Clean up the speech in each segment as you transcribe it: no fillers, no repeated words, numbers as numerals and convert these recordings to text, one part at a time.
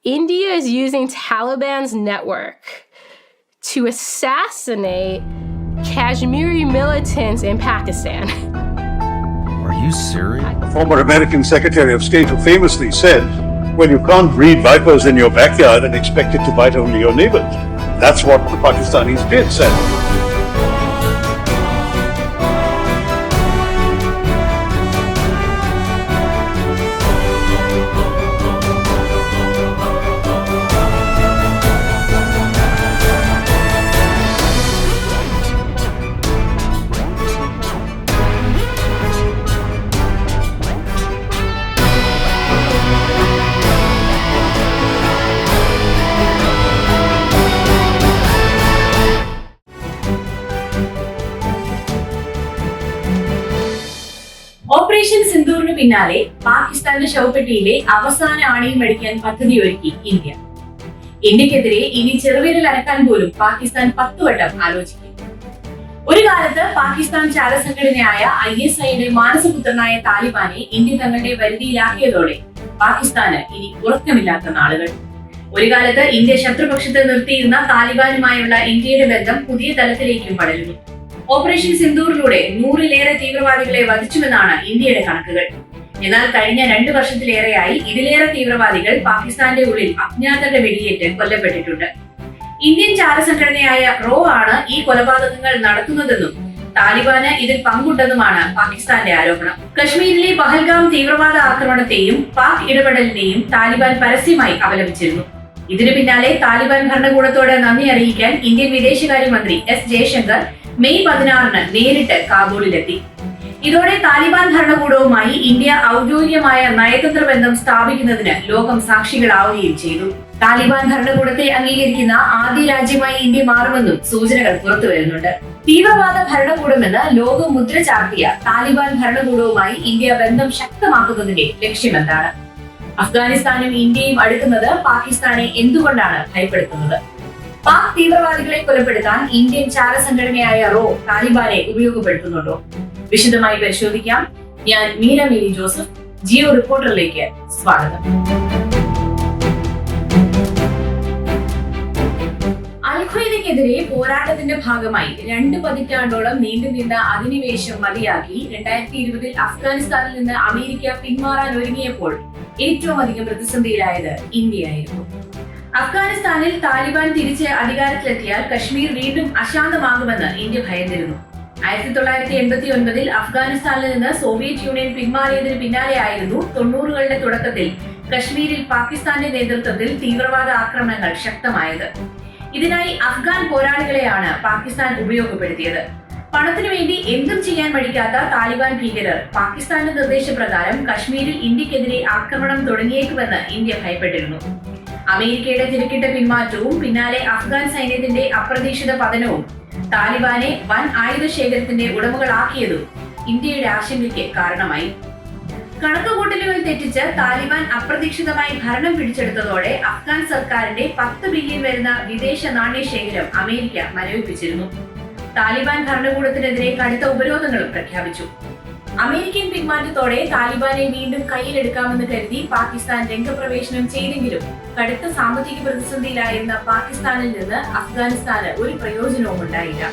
India is using Taliban's network to assassinate Kashmiri militants in Pakistan. Are you serious? A former American Secretary of State who famously said, well, you can't breed vipers in your backyard and expect it to bite only your neighbors. That's what the Pakistanis did, sadly. Operation സിന്ദൂറിന് പിന്നാലെ പാകിസ്ഥാന്റെ ശവപ്പെട്ടിയിലെ അവസാന ആണിയും അടിക്കാൻ പദ്ധതിയൊരുക്കി India. ഇന്ത്യക്കെതിരെ ഇനി ചെറുവിരൽ അനക്കാൻ പോലും പാകിസ്ഥാൻ 10 വട്ടം ആലോചിക്കും. ഒരു കാലത്ത് പാകിസ്ഥാൻ ചാരസംഘടനയായ ISIയുടെ മാനസപുത്രനായ താലിബാനെ ഇന്ത്യ തങ്ങളുടെ വരുതിയിലാക്കിയതോടെ പാകിസ്ഥാന് ഇനി ഉറക്കമില്ലാത്ത നാളുകൾ. ഒരു കാലത്ത് ഇന്ത്യ ശത്രുപക്ഷത്ത് നിർത്തിയിരുന്ന താലിബാനുമായുള്ള ഇന്ത്യയുടെ ബന്ധം പുതിയ തലത്തിലേക്കും പടരുന്നു. ഓപ്പറേഷൻ സിന്ദൂറിലൂടെ 100-ലേറെ തീവ്രവാദികളെ വധിച്ചുവെന്നാണ് ഇന്ത്യയുടെ കണക്കുകൾ. എന്നാൽ കഴിഞ്ഞ 2 വർഷത്തിലേറെയായി ഇതിലേറെ തീവ്രവാദികൾ പാകിസ്ഥാന്റെ ഉള്ളിൽ അജ്ഞാതരുടെ വെടിയേറ്റ് കൊല്ലപ്പെട്ടിട്ടുണ്ട്. ഇന്ത്യൻ ചാരസംഘടനയായ റോ ആണ് ഈ കൊലപാതകങ്ങൾ നടത്തുന്നതെന്നും താലിബാന് ഇതിൽ പങ്കുണ്ടെന്നുമാണ് പാകിസ്ഥാന്റെ ആരോപണം. കശ്മീരിലെ പഹൽഗാം തീവ്രവാദ ആക്രമണത്തെയും പാക് ഇടപെടലിനെയും താലിബാൻ പരസ്യമായി അപലപിച്ചിരുന്നു. ഇതിനു പിന്നാലെ താലിബാൻ ഭരണകൂടത്തോട് നന്ദി അറിയിക്കാൻ ഇന്ത്യൻ വിദേശകാര്യമന്ത്രി S ജയശങ്കർ മെയ് 16-ന് നേരിട്ട് കാബൂളിലെത്തി. ഇതോടെ താലിബാൻ ഭരണകൂടവുമായി ഇന്ത്യ ഔദ്യോഗികമായ നയതന്ത്ര ബന്ധം സ്ഥാപിക്കുന്നതിന് ലോകം സാക്ഷികളാവുകയും ചെയ്തു. താലിബാൻ ഭരണകൂടത്തെ അംഗീകരിക്കുന്ന ആദ്യ രാജ്യമായി ഇന്ത്യ മാറുമെന്നും സൂചനകൾ പുറത്തുവരുന്നുണ്ട്. തീവ്രവാദ ഭരണകൂടമെന്ന് ലോകം മുദ്ര ചാർത്തിയ താലിബാൻ ഭരണകൂടവുമായി ഇന്ത്യ ബന്ധം ശക്തമാക്കുന്നതിന്റെ ലക്ഷ്യമെന്താണ്? അഫ്ഗാനിസ്ഥാനും ഇന്ത്യയും അടുക്കുന്നത് പാകിസ്ഥാനെ എന്തുകൊണ്ടാണ് ഭയപ്പെടുത്തുന്നത്? പാക് തീവ്രവാദികളെ കൊലപ്പെടുത്താൻ ഇന്ത്യൻ ചാരസംഘടനയായ റോ താലിബാനെ ഉപയോഗപ്പെടുത്തുന്നുണ്ടോ? വിശദമായി പരിശോധിക്കാം. ഞാൻ മീര മേരി ജോസഫ്, ജിയോ റിപ്പോർട്ടറിലേക്ക് സ്വാഗതം. അൽ-ഖ്വയ്ദയ്ക്കെതിരെ പോരാട്ടത്തിന്റെ ഭാഗമായി 2 പതിറ്റാണ്ടോളം നീണ്ടുനിന്ന അധിനിവേശം മതിയാക്കി 2020-ൽ അഫ്ഗാനിസ്ഥാനിൽ നിന്ന് അമേരിക്ക പിന്മാറാൻ ഒരുങ്ങിയപ്പോൾ ഏറ്റവും അധികം പ്രതിസന്ധിയിലായത് ഇന്ത്യയായിരുന്നു. അഫ്ഗാനിസ്ഥാനിൽ താലിബാൻ തിരിച്ച് അധികാരത്തിലെത്തിയാൽ കശ്മീർ വീണ്ടും അശാന്തമാകുമെന്ന് ഇന്ത്യ ഭയന്നിരുന്നു. 1989-ൽ അഫ്ഗാനിസ്ഥാനിൽ നിന്ന് സോവിയറ്റ് യൂണിയൻ പിന്മാറിയതിന് പിന്നാലെയായിരുന്നു 90-കളുടെ തുടക്കത്തിൽ കശ്മീരിൽ പാകിസ്ഥാന്റെ നേതൃത്വത്തിൽ തീവ്രവാദ ആക്രമണങ്ങൾ ശക്തമായത്. ഇതിനായി അഫ്ഗാൻ പോരാളികളെയാണ് പാകിസ്ഥാൻ ഉപയോഗപ്പെടുത്തിയത്. പണത്തിനു വേണ്ടി എന്തും ചെയ്യാൻ മടിക്കാത്ത താലിബാൻ ഭീകരർ പാകിസ്ഥാന്റെ നിർദ്ദേശപ്രകാരം കശ്മീരിൽ ഇന്ത്യക്കെതിരെ ആക്രമണം തുടങ്ങിയേക്കുമെന്ന് ഇന്ത്യ ഭയപ്പെട്ടിരുന്നു. അമേരിക്കയുടെ തിരക്കിട്ട പിന്മാറ്റവും പിന്നാലെ അഫ്ഗാൻ സൈന്യത്തിന്റെ അപ്രതീക്ഷിത പതനവും താലിബാനെ വൻ ആയുധ ശേഖരത്തിന്റെ ഉടമകളാക്കിയതും ഇന്ത്യയുടെ ആശങ്കയ്ക്ക് കാരണമായി. കണക്കുകൂട്ടലുകൾ തെറ്റിച്ച് താലിബാൻ അപ്രതീക്ഷിതമായി ഭരണം പിടിച്ചെടുത്തതോടെ അഫ്ഗാൻ സർക്കാരിന്റെ 10 ബില്യൺ വരുന്ന വിദേശ നാണ്യശേഖരം അമേരിക്ക മരവിപ്പിച്ചിരുന്നു. താലിബാൻ ഭരണകൂടത്തിനെതിരെ കടുത്ത ഉപരോധങ്ങളും പ്രഖ്യാപിച്ചു. അമേരിക്കൻ പിന്മാറ്റത്തോടെ താലിബാനെ വീണ്ടും കയ്യിലെടുക്കാമെന്ന് കരുതി പാകിസ്ഥാൻ രംഗപ്രവേശനം ചെയ്തെങ്കിലും കടുത്ത സാമ്പത്തിക പ്രതിസന്ധിയിലായിരുന്ന പാകിസ്ഥാനിൽ നിന്ന് അഫ്ഗാനിസ്ഥാന് ഒരു പ്രയോജനവും ഉണ്ടായില്ല.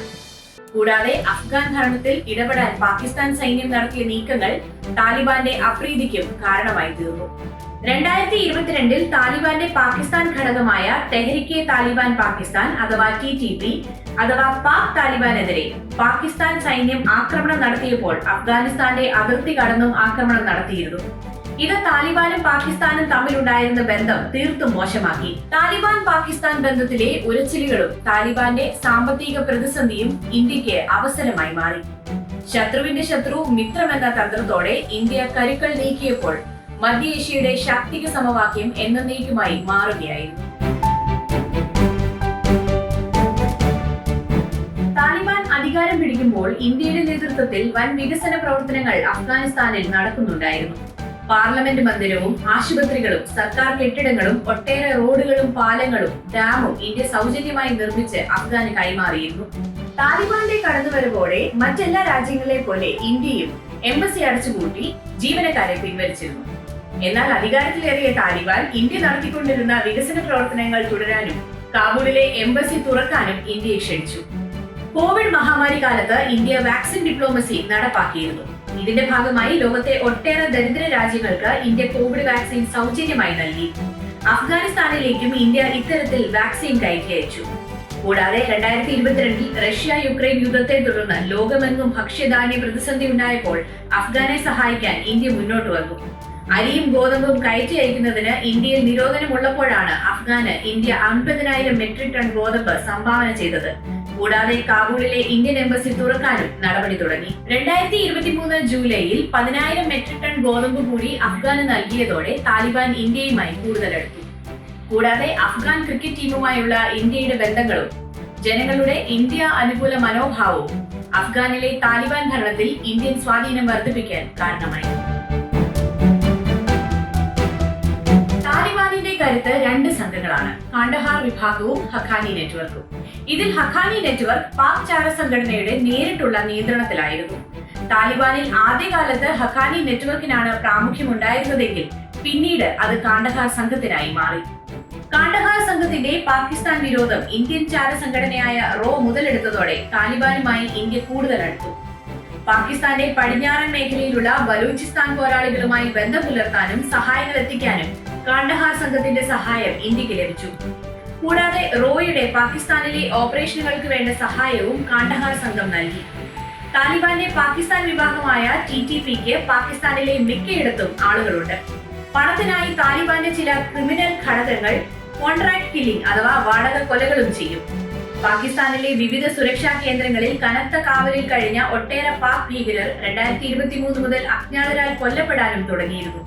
കൂടാതെ അഫ്ഗാൻ ഭരണത്തിൽ ഇടപെടാൻ പാകിസ്ഥാൻ സൈന്യം നടത്തിയ നീക്കങ്ങൾ താലിബാന്റെ അപ്രീതിക്കും കാരണമായി തീർന്നു. 2022-ൽ താലിബാന്റെ പാകിസ്ഥാൻ ഘടകമായ തെഹ്രിക്കെ താലിബാൻ പാകിസ്ഥാൻ അഥവാ TTP അഥവാ പാക് താലിബാനെതിരെ പാകിസ്ഥാൻ സൈന്യം ആക്രമണം നടത്തിയപ്പോൾ അഫ്ഗാനിസ്ഥാന്റെ അതിർത്തി കടന്നും ആക്രമണം നടത്തിയിരുന്നു. ഇത് താലിബാനും പാകിസ്ഥാനും തമ്മിലുണ്ടായിരുന്ന ബന്ധം തീർത്തും മോശമാക്കി. താലിബാൻ പാകിസ്ഥാൻ ബന്ധത്തിലെ ഉരച്ചിലുകളും താലിബാന്റെ സാമ്പത്തിക പ്രതിസന്ധിയും ഇന്ത്യക്ക് അവസരമായി മാറി. ശത്രുവിന്റെ ശത്രു മിത്രമെന്ന തന്ത്രത്തോടെ ഇന്ത്യ കരുക്കൾ നീക്കിയപ്പോൾ മധ്യേഷ്യയുടെ ശാക്തിക സമവാക്യം എന്നേക്കുമായി മാറുകയായിരുന്നു. താലിബാൻ അധികാരം പിടിക്കുമ്പോൾ ഇന്ത്യയുടെ നേതൃത്വത്തിൽ വൻ വികസന പ്രവർത്തനങ്ങൾ അഫ്ഗാനിസ്ഥാനിൽ നടക്കുന്നുണ്ടായിരുന്നു. പാർലമെന്റ് മന്ദിരവും ആശുപത്രികളും സർക്കാർ കെട്ടിടങ്ങളും ഒട്ടേറെ റോഡുകളും പാലങ്ങളും ഡാമും ഇന്ത്യ സൗജന്യമായി നിർമ്മിച്ച് അഫ്ഗാന് കൈമാറിയിരുന്നു. താലിബാന്റെ കടന്നുവരവോടെ മറ്റെല്ലാ രാജ്യങ്ങളെ പോലെ ഇന്ത്യയും എംബസി അടച്ചുപൂട്ടി ജീവനക്കാരെ പിൻവലിച്ചിരുന്നു. എന്നാൽ അധികാരത്തിലേറിയ താലിബാൻ ഇന്ത്യ നടത്തിക്കൊണ്ടിരുന്ന വികസന പ്രവർത്തനങ്ങൾ തുടരാനും കാബൂളിലെ എംബസി തുറക്കാനും ഇന്ത്യയെ ക്ഷണിച്ചു. കോവിഡ് മഹാമാരി കാലത്ത് ഇന്ത്യ വാക്സിൻ ഡിപ്ലോമസി നടപ്പാക്കിയിരുന്നു. ഇതിന്റെ ഭാഗമായി ലോകത്തെ ഒട്ടേറെ ദരിദ്ര രാജ്യങ്ങൾക്ക് ഇന്ത്യ കോവിഡ് വാക്സിൻ സൗജന്യമായി നൽകി. അഫ്ഗാനിസ്ഥാനിലേക്കും ഇന്ത്യ ഇത്തരത്തിൽ വാക്സിൻ കയറ്റി അയച്ചു. കൂടാതെ 2022 റഷ്യ യുക്രൈൻ യുദ്ധത്തെ തുടർന്ന് ലോകമെങ്ങും ഭക്ഷ്യധാന്യ പ്രതിസന്ധി ഉണ്ടായപ്പോൾ അഫ്ഗാനെ സഹായിക്കാൻ ഇന്ത്യ മുന്നോട്ട് വന്നു. അരിയും ഗോതമ്പും കയറ്റി അയക്കുന്നതിന് ഇന്ത്യയിൽ നിരോധനമുള്ളപ്പോഴാണ് അഫ്ഗാന് ഇന്ത്യ 50,000 മെട്രിക് ടൺ ഗോതമ്പ് സംഭാവന ചെയ്തത്. കൂടാതെ കാബൂളിലെ ഇന്ത്യൻ എംബസി തുറക്കാനും നടപടി തുടങ്ങി. 2023 ജൂലൈയിൽ 10,000 മെട്രിക് ടൺ ഗോതമ്പ് കൂടി അഫ്ഗാന് നൽകിയതോടെ താലിബാൻ ഇന്ത്യയുമായി കൂടുതൽ അടുത്തു. കൂടാതെ അഫ്ഗാൻ ക്രിക്കറ്റ് ടീമുമായുള്ള ഇന്ത്യയുടെ ബന്ധങ്ങളും ജനങ്ങളുടെ ഇന്ത്യ അനുകൂല മനോഭാവവും അഫ്ഗാനിലെ താലിബാൻ ഭരണത്തിൽ ഇന്ത്യൻ സ്വാധീനം വർദ്ധിപ്പിക്കാൻ കാരണമായി. താലിബാനിന്റെ കരുത്ത് രണ്ട് സംഘങ്ങളാണ്, കാണ്ഡഹാർ വിഭാഗവും ഹഖാനി നെറ്റ്വർക്കും. ഇതിൽ ഹഖാനി നെറ്റ്വർക്ക് പാക് ചാര സംഘടനയുടെ നേരിട്ടുള്ള നിയന്ത്രണത്തിലായിരുന്നു. താലിബാനിൽ ആദ്യകാലത്ത് ഹഖാനി നെറ്റ്വർക്കിനാണ് പ്രാമുഖ്യമുണ്ടായിരുന്നതെങ്കിൽ പിന്നീട് അത് കാണ്ഡഹാർ സംഘത്തിനായി മാറി. കാണ്ഡഹാർ സംഘത്തിന്റെ പാകിസ്ഥാൻ വിരോധം ഇന്ത്യൻ ചാര സംഘടനയായ റോ മുതലെടുത്തതോടെ താലിബാനുമായി ഇന്ത്യ കൂടുതൽ അടുത്തു. പാകിസ്ഥാന്റെ പടിഞ്ഞാറൻ മേഖലയിലുള്ള ബലൂചിസ്ഥാൻ പോരാളികളുമായി ബന്ധം പുലർത്താനും സഹായങ്ങൾ എത്തിക്കാനും കാണ്ഡഹാർ സംഘത്തിന്റെ സഹായം ഇന്ത്യക്ക് ലഭിച്ചു. കൂടാതെ റോയുടെ പാകിസ്ഥാനിലെ ഓപ്പറേഷനുകൾക്ക് വേണ്ട സഹായവും കാണ്ഡഹാർ സംഘം നൽകി. താലിബാന്റെ പാകിസ്ഥാൻ വിഭാഗമായ TTPക്ക് പാകിസ്ഥാനിലെ മിക്കയിടത്തും ആളുകളുണ്ട്. പണത്തിനായി താലിബാന്റെ ചില ക്രിമിനൽ ഘടകങ്ങൾ കോൺട്രാക്ട് കില്ലിംഗ് അഥവാ വാടക കൊലകളും ചെയ്യും. പാകിസ്ഥാനിലെ വിവിധ സുരക്ഷാ കേന്ദ്രങ്ങളിൽ കനത്ത കാവലിൽ കഴിഞ്ഞ ഒട്ടേറെ പാക് ഭീകരർ 2023 മുതൽ അജ്ഞാതരാൽ കൊല്ലപ്പെടാനും തുടങ്ങിയിരുന്നു.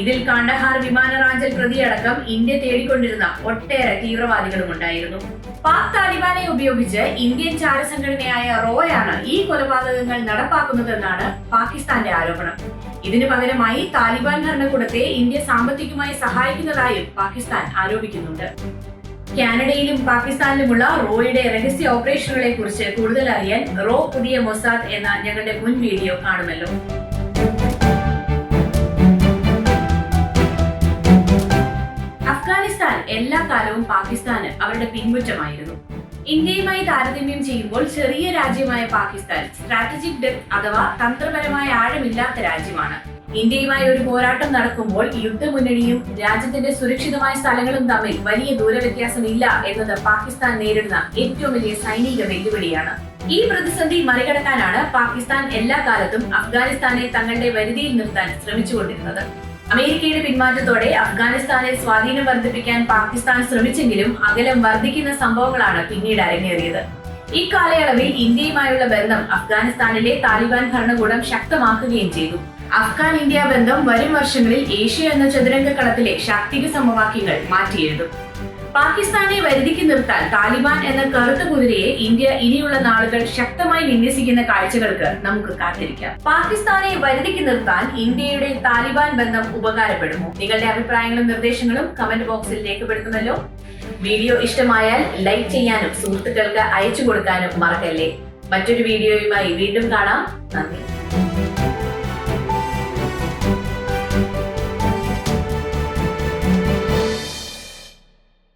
ഇതിൽ കാണ്ഡഹാർ വിമാനറാഞ്ചൽ പ്രതിയടക്കം ഇന്ത്യ തേടിക്കൊണ്ടിരുന്ന ഒട്ടേറെ തീവ്രവാദികളും ഉണ്ടായിരുന്നു. പാക് താലിബാനെ ഉപയോഗിച്ച് ഇന്ത്യൻ ചാര സംഘടനയായ റോയാണ് ഈ കൊലപാതകങ്ങൾ നടപ്പാക്കുന്നതെന്നാണ് പാകിസ്ഥാന്റെ ആരോപണം. ഇതിനു പകരമായി താലിബാൻ ഭരണകൂടത്തെ ഇന്ത്യ സാമ്പത്തികമായി സഹായിക്കുന്നതായും പാകിസ്ഥാൻ ആരോപിക്കുന്നുണ്ട്. കാനഡയിലും പാകിസ്ഥാനിലുമുള്ള റോയുടെ രഹസ്യ ഓപ്പറേഷനുകളെ കുറിച്ച് കൂടുതൽ അറിയാൻ റോ പുതിയ മൊസാദ് എന്ന ഞങ്ങളുടെ മുൻ വീഡിയോ കാണുമല്ലോ. അഫ്ഗാനിസ്ഥാൻ എല്ലാ കാലവും പാകിസ്ഥാന് അവരുടെ പിൻമുറ്റമായിരുന്നു. ഇന്ത്യയുമായി താരതമ്യം ചെയ്യുമ്പോൾ ചെറിയ രാജ്യമായ പാകിസ്ഥാൻ സ്ട്രാറ്റജിക് ഡെപ്ത് അഥവാ തന്ത്രപരമായ ആഴമില്ലാത്ത രാജ്യമാണ്. ഇന്ത്യയുമായി ഒരു പോരാട്ടം നടക്കുമ്പോൾ യുദ്ധമുന്നണിയും രാജ്യത്തിന്റെ സുരക്ഷിതമായ സ്ഥലങ്ങളും തമ്മിൽ വലിയ ദൂരവ്യത്യാസമില്ല എന്നത് പാകിസ്ഥാൻ നേരിടുന്ന ഏറ്റവും വലിയ സൈനിക വെല്ലുവിളിയാണ്. ഈ പ്രതിസന്ധി മറികടക്കാനാണ് പാകിസ്ഥാൻ എല്ലാ കാലത്തും അഫ്ഗാനിസ്ഥാനെ തങ്ങളുടെ വരുതിയിൽ നിർത്താൻ ശ്രമിച്ചുകൊണ്ടിരുന്നത്. അമേരിക്കയുടെ പിന്മാറ്റത്തോടെ അഫ്ഗാനിസ്ഥാനിൽ സ്വാധീനം വർദ്ധിപ്പിക്കാൻ പാകിസ്ഥാൻ ശ്രമിച്ചെങ്കിലും അകലം വർദ്ധിക്കുന്ന സംഭവങ്ങളാണ് പിന്നീട് അരങ്ങേറിയത്. ഈ കാലയളവിൽ ഇന്ത്യയുമായുള്ള ബന്ധം അഫ്ഗാനിസ്ഥാനിലെ താലിബാൻ ഭരണകൂടം ശക്തമാക്കുകയും ചെയ്തു. അഫ്ഗാൻ ഇന്ത്യ ബന്ധം വരും വർഷങ്ങളിൽ ഏഷ്യ എന്ന ചതുരംഗ കളത്തിലെ ശാക്തിക സമവാക്യങ്ങൾ മാറ്റിയെഴുതും. പാകിസ്ഥാനെ വരുതിക്ക് നിർത്താൻ താലിബാൻ എന്ന കറുത്ത കുതിരയെ ഇന്ത്യ ഇനിയുള്ള നാളുകൾ ശക്തമായി വിന്യസിക്കുന്ന കാഴ്ചകൾക്ക് നമുക്ക് കാത്തിരിക്കാം. പാകിസ്ഥാനെ വരുതിക്ക് നിർത്താൻ ഇന്ത്യയുടെ താലിബാൻ ബന്ധം ഉപകാരപ്പെടുമോ? നിങ്ങളുടെ അഭിപ്രായങ്ങളും നിർദ്ദേശങ്ങളും കമന്റ് ബോക്സിൽ രേഖപ്പെടുത്തുമല്ലോ. വീഡിയോ ഇഷ്ടമായാൽ ലൈക്ക് ചെയ്യാനും സുഹൃത്തുക്കൾക്ക് അയച്ചു കൊടുക്കാനും മറക്കല്ലേ. മറ്റൊരു വീഡിയോയുമായി വീണ്ടും കാണാം. നന്ദി.